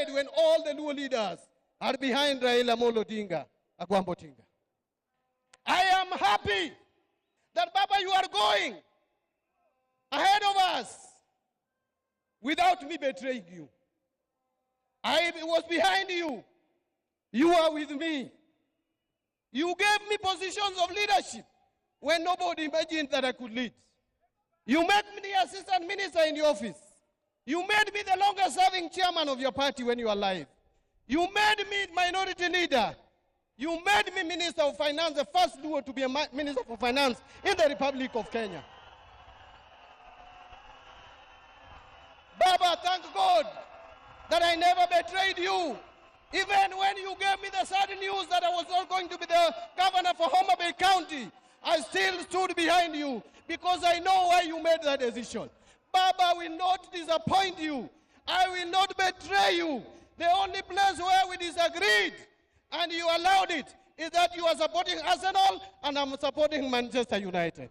died when all the Luo leaders are behind Raila Amolo Odinga, Agwambo Tinga. I am happy that, Baba, you are going ahead of us without me betraying you. I was behind you. You are with me. You gave me positions of leadership when nobody imagined that I could lead. You made me the assistant minister in the office. You made me the longest serving chairman of your party when you were alive. You made me minority leader. You made me Minister of Finance, the first Luo to be a Minister for Finance in the Republic of Kenya. Baba, thank God that I never betrayed you. Even when you gave me the sad news that I was not going to be the governor for Homa Bay County, I still stood behind you because I know why you made that decision. Baba, I will not disappoint you. I will not betray you. The only place where we disagreed and you allowed it is that you are supporting Arsenal and I'm supporting Manchester United.